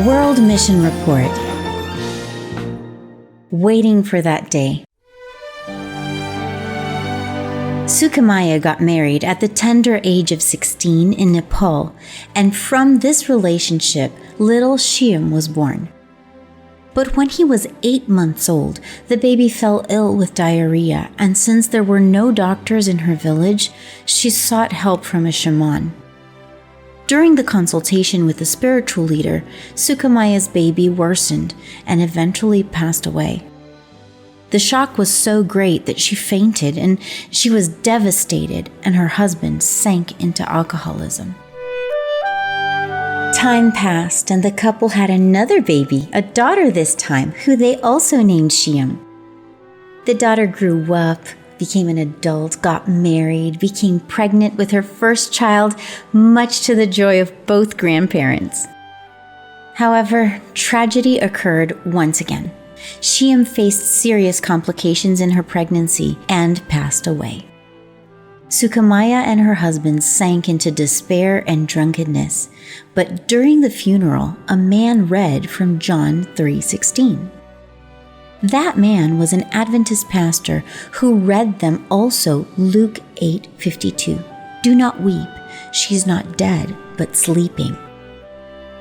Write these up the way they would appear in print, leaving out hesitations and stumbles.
World Mission Report. Waiting for that day. Sukamaya got married at the tender age of 16 in Nepal, and from this relationship, little Shyam was born. But when he was 8 months old, the baby fell ill with diarrhea, and since there were no doctors in her village, she sought help from a shaman. During the consultation with the spiritual leader, Sukamaya's baby worsened and eventually passed away. The shock was so great that she fainted, and she was devastated, and her husband sank into alcoholism. Time passed, and the couple had another baby, a daughter this time, who they also named Shyam. The daughter grew up, became an adult, got married, became pregnant with her first child, much to the joy of both grandparents. However, tragedy occurred once again. Shyam faced serious complications in her pregnancy and passed away. Sukamaya and her husband sank into despair and drunkenness, but during the funeral, a man read from John 3:16. That man was an Adventist pastor who read them also Luke 8:52. Do not weep, she's not dead, but sleeping.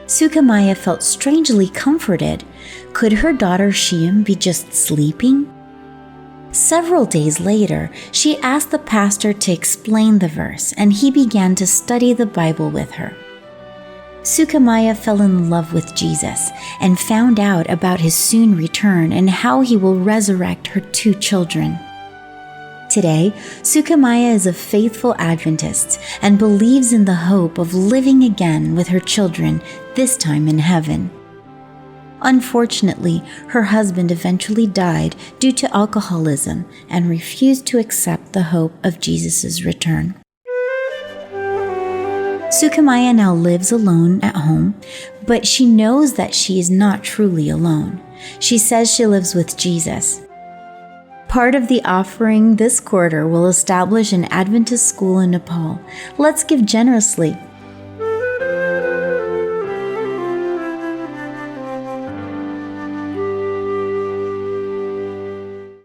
Sukamaya felt strangely comforted. Could her daughter Shyam be just sleeping? Several days later, she asked the pastor to explain the verse, and he began to study the Bible with her. Sukamaya fell in love with Jesus and found out about his soon return and how he will resurrect her 2 children. Today, Sukamaya is a faithful Adventist and believes in the hope of living again with her children, this time in heaven. Unfortunately, her husband eventually died due to alcoholism and refused to accept the hope of Jesus' return. Sukamaya now lives alone at home, but she knows that she is not truly alone. She says she lives with Jesus. Part of the offering this quarter will establish an Adventist school in Nepal. Let's give generously.